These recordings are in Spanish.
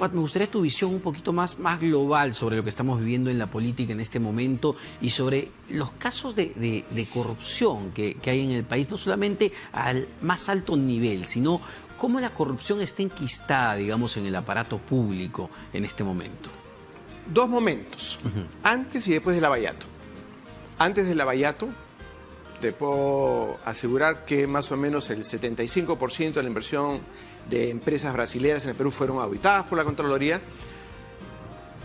Mufat, me gustaría tu visión un poquito más global sobre lo que estamos viviendo en la política en este momento y sobre los casos de corrupción que hay en el país, no solamente al más alto nivel, sino cómo la corrupción está enquistada, digamos, en el aparato público en este momento. Dos momentos, antes y después de Lavallato. Antes de Lavallato, te puedo asegurar que más o menos el 75% de la inversión de empresas brasileñas en el Perú fueron auditadas por la Contraloría.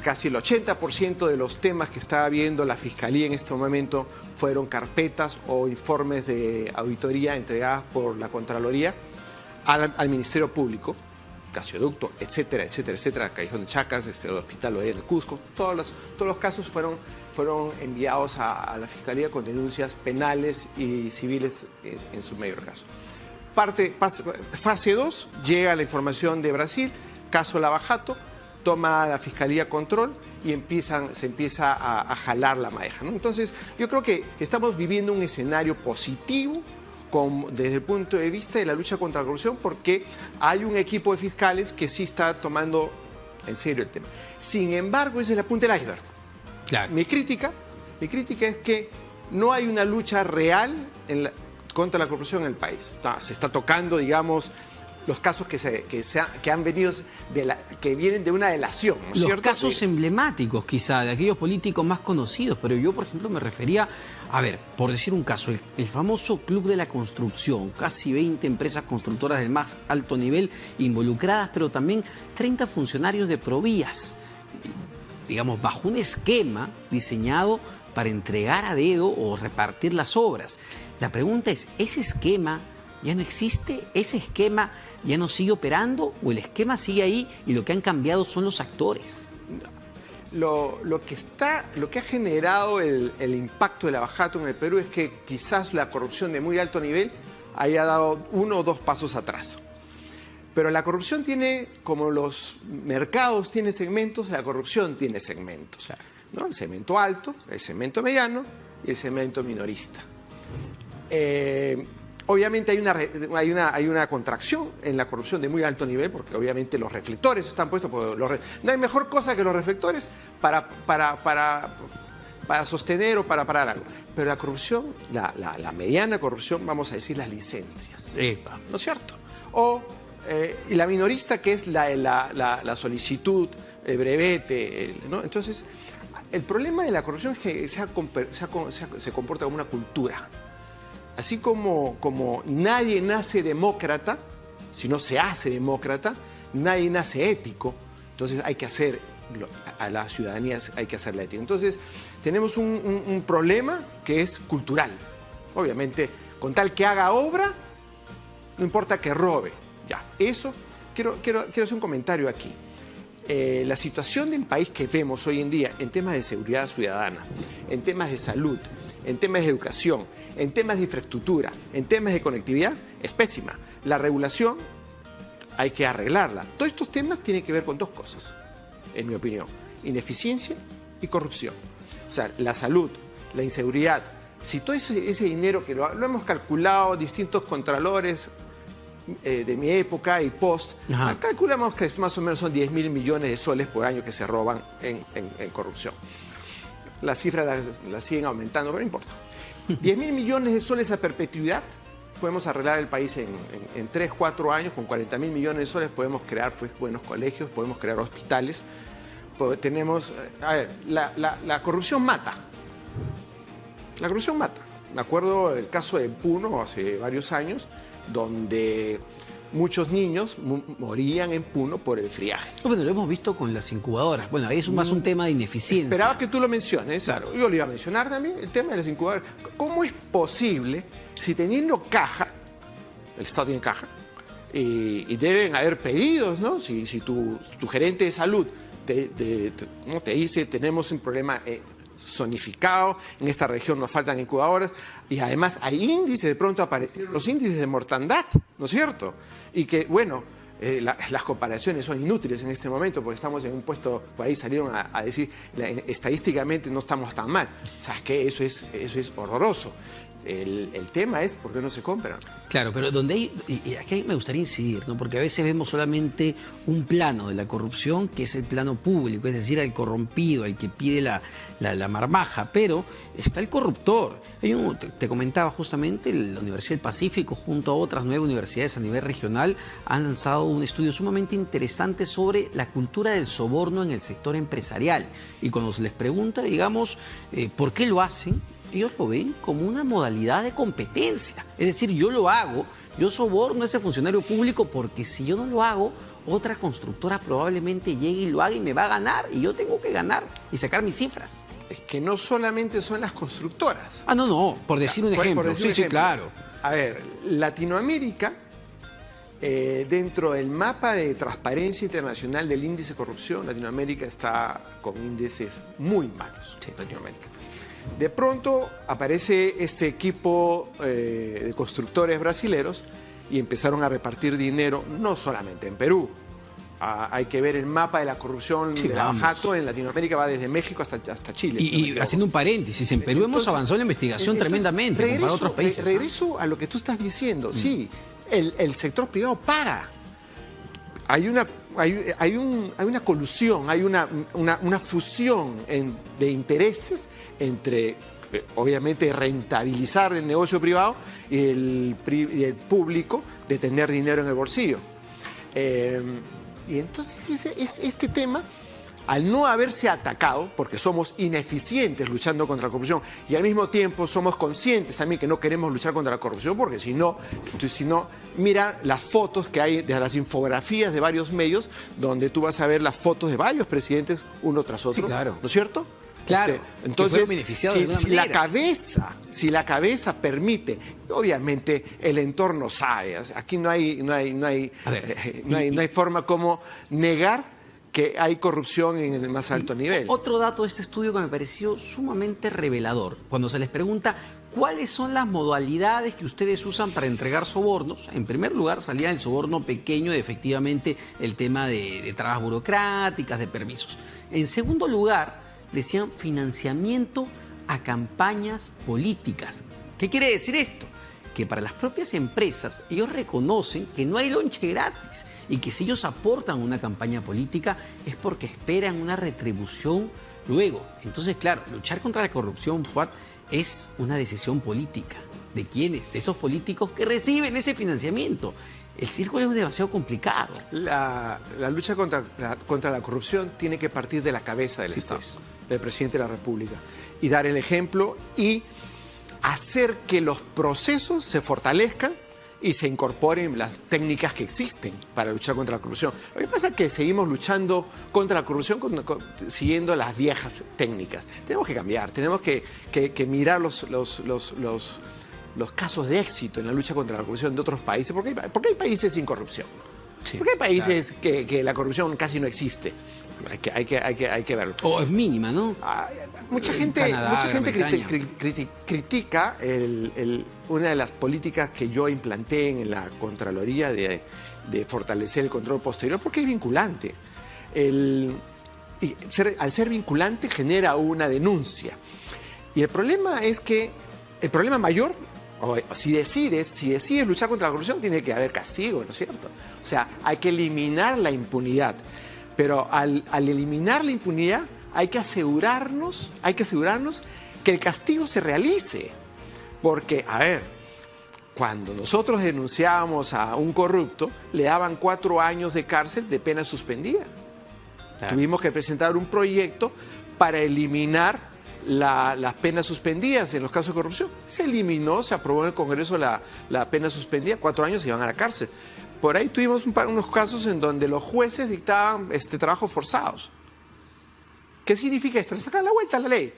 Casi el 80% de los temas que estaba viendo la Fiscalía en este momento fueron carpetas o informes de auditoría entregadas por la Contraloría al Ministerio Público, Gasoducto, etcétera, etcétera, etcétera, Callejón de Chacas, el Hospital Loreal en Cusco. Todos los casos fueron enviados a la Fiscalía con denuncias penales y civiles en su mayor caso. Fase 2, llega la información de Brasil, caso Lavallato, toma la Fiscalía control y se empieza a jalar la madeja, ¿no? Entonces, yo creo que estamos viviendo un escenario positivo desde el punto de vista de la lucha contra la corrupción, porque hay un equipo de fiscales que sí está tomando en serio el tema. Sin embargo, esa es la punta del iceberg. Claro. Mi crítica es que no hay una lucha real contra la corrupción en el país. Se está tocando, digamos, los casos que han venido que vienen de una delación, ¿no es cierto? Los casos emblemáticos, quizá, de aquellos políticos más conocidos, pero yo, por ejemplo, me refería, a ver, por decir un caso, el famoso Club de la Construcción, casi 20 empresas constructoras del más alto nivel involucradas, pero también 30 funcionarios de Provías, digamos, bajo un esquema diseñado para entregar a dedo o repartir las obras. La pregunta es, ¿ese esquema ya no existe? ¿Ese esquema ya no sigue operando? ¿O el esquema sigue ahí y lo que han cambiado son los actores? Lo que ha generado el impacto de Lavallato en el Perú es que quizás la corrupción de muy alto nivel haya dado 1 o 2 pasos atrás. Pero la corrupción tiene, como los mercados tienen segmentos, la corrupción tiene segmentos, ¿no? El segmento alto, el segmento mediano y el segmento minorista. Obviamente hay una contracción en la corrupción de muy alto nivel, porque obviamente los reflectores están puestos, no hay mejor cosa que los reflectores para sostener o para parar algo. Pero la corrupción, la mediana corrupción, vamos a decir las licencias, ¿no es cierto? Y la minorista, que es la solicitud, el brevete, ¿no? Entonces, el problema de la corrupción es que se comporta como una cultura. Así como nadie nace demócrata, si no se hace demócrata, nadie nace ético. Entonces hay que hacer, a la ciudadanía hay que hacer la ética. Entonces tenemos un problema que es cultural. Obviamente, con tal que haga obra, no importa que robe. Ya, eso, quiero hacer un comentario aquí. La situación del país que vemos hoy en día en temas de seguridad ciudadana, en temas de salud, en temas de educación, en temas de infraestructura, en temas de conectividad, es pésima. La regulación hay que arreglarla. Todos estos temas tienen que ver con 2 cosas, en mi opinión: ineficiencia y corrupción. O sea, la salud, la inseguridad. Si todo ese dinero que lo hemos calculado distintos contralores de mi época y post, calculamos que más o menos son 10.000 millones de soles por año que se roban en corrupción. Las cifras las siguen aumentando, pero no importa. 10.000 millones de soles a perpetuidad, podemos arreglar el país en 3, 4 años. Con 40.000 millones de soles podemos crear buenos colegios, podemos crear hospitales. La corrupción mata. La corrupción mata. Me acuerdo del caso de Puno hace varios años, donde muchos niños morían en Puno por el friaje. Bueno, lo hemos visto con las incubadoras. Bueno, ahí es más un tema de ineficiencia. Esperaba que tú lo menciones. Claro. Yo lo iba a mencionar también, el tema de las incubadoras. ¿Cómo es posible, si teniendo caja, el Estado tiene caja, y deben haber pedidos, ¿no? Si tu gerente de salud te dice, tenemos un problema zonificado, en esta región nos faltan incubadoras, y además hay índices, de pronto aparecieron los índices de mortandad, ¿no es cierto? Y que, bueno, las comparaciones son inútiles en este momento, porque estamos en un puesto, por ahí salieron a decir, estadísticamente no estamos tan mal. ¿Sabes qué? Eso es horroroso. El tema es por qué no se compran. Claro, pero donde hay, y aquí me gustaría incidir, ¿no? Porque a veces vemos solamente un plano de la corrupción, que es el plano público, es decir, al corrompido, al que pide la marmaja, pero está el corruptor. Te comentaba justamente, la Universidad del Pacífico, junto a otras 9 universidades a nivel regional, han lanzado un estudio sumamente interesante sobre la cultura del soborno en el sector empresarial. Y cuando se les pregunta, digamos, ¿por qué lo hacen?, ellos lo ven como una modalidad de competencia. Es decir, yo lo hago, yo soborno a ese funcionario público porque si yo no lo hago, otra constructora probablemente llegue y lo haga y me va a ganar y yo tengo que ganar y sacar mis cifras. Es que no solamente son las constructoras. Ah, no, por decir un ejemplo. Por decir un ejemplo. Claro. A ver, Latinoamérica, dentro del mapa de transparencia internacional del índice de corrupción, Latinoamérica está con índices muy malos. Sí. Latinoamérica. De pronto aparece este equipo de constructores brasileros y empezaron a repartir dinero, no solamente en Perú. Hay que ver el mapa de la corrupción de la Bajato en Latinoamérica, va desde México hasta Chile. Y haciendo un paréntesis, en Perú hemos avanzado en la investigación tremendamente comparado a otros países. Regreso a lo que tú estás diciendo. Sí, el sector privado paga. Hay una colusión, hay una fusión de intereses entre, obviamente, rentabilizar el negocio privado y el público de tener dinero en el bolsillo. Y entonces este tema, al no haberse atacado, porque somos ineficientes luchando contra la corrupción y al mismo tiempo somos conscientes también que no queremos luchar contra la corrupción, porque si no, mira las fotos que hay de las infografías de varios medios donde tú vas a ver las fotos de varios presidentes uno tras otro, sí, claro. ¿No es cierto? Claro, entonces, si la cabeza permite, obviamente el entorno sabe, aquí no hay forma como negar que hay corrupción en el más alto nivel. Otro dato de este estudio que me pareció sumamente revelador, cuando se les pregunta cuáles son las modalidades que ustedes usan para entregar sobornos. En primer lugar, salía el soborno pequeño y efectivamente el tema de trabas burocráticas, de permisos. En segundo lugar, decían financiamiento a campañas políticas. ¿Qué quiere decir esto? Que para las propias empresas, ellos reconocen que no hay lonche gratis y que si ellos aportan una campaña política es porque esperan una retribución luego. Entonces, claro, luchar contra la corrupción, Fuad, es una decisión política. ¿De quiénes? De esos políticos que reciben ese financiamiento. El círculo es demasiado complicado. La lucha contra la corrupción tiene que partir de la cabeza del Estado, del presidente de la República, y dar el ejemplo y hacer que los procesos se fortalezcan y se incorporen las técnicas que existen para luchar contra la corrupción. Lo que pasa es que seguimos luchando contra la corrupción siguiendo las viejas técnicas. Tenemos que cambiar, tenemos que mirar los casos de éxito en la lucha contra la corrupción de otros países, porque hay países sin corrupción. Sí, porque hay países que la corrupción casi no existe. Hay que verlo. O es mínima, ¿no? Mucha gente critica una de las políticas que yo implanté en la Contraloría de fortalecer el control posterior, porque es vinculante. Al ser vinculante genera una denuncia. Y el problema es que, el problema mayor, si decides luchar contra la corrupción, tiene que haber castigo, ¿no es cierto? O sea, hay que eliminar la impunidad. Pero al eliminar la impunidad hay que asegurarnos que el castigo se realice. Porque, a ver, cuando nosotros denunciábamos a un corrupto, le daban 4 años de cárcel de pena suspendida. Claro. Tuvimos que presentar un proyecto para eliminar las penas suspendidas en los casos de corrupción. Se eliminó, se aprobó en el Congreso la pena suspendida, 4 años y iban a la cárcel. Por ahí tuvimos unos casos en donde los jueces dictaban trabajos forzados. ¿Qué significa esto? Le sacan la vuelta a la ley.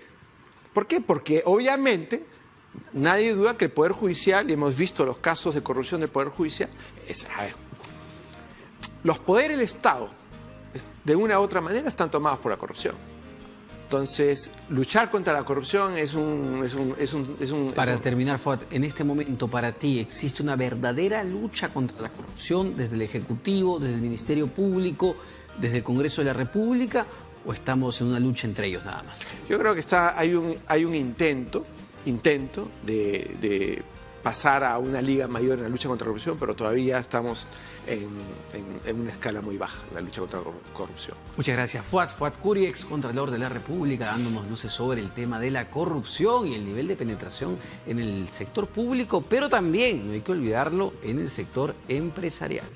¿Por qué? Porque obviamente nadie duda que el Poder Judicial, y hemos visto los casos de corrupción del Poder Judicial, los poderes del Estado, de una u otra manera, están tomados por la corrupción. Entonces, luchar contra la corrupción es un... Para terminar, Fuad, en este momento para ti existe una verdadera lucha contra la corrupción desde el Ejecutivo, desde el Ministerio Público, desde el Congreso de la República, ¿o estamos en una lucha entre ellos nada más? Yo creo que hay un intento intento de pasar a una liga mayor en la lucha contra la corrupción, pero todavía estamos en una escala muy baja en la lucha contra la corrupción. Muchas gracias, Fuad Curi, ex Contralor de la República, dándonos luces sobre el tema de la corrupción y el nivel de penetración en el sector público, pero también, no hay que olvidarlo, en el sector empresarial.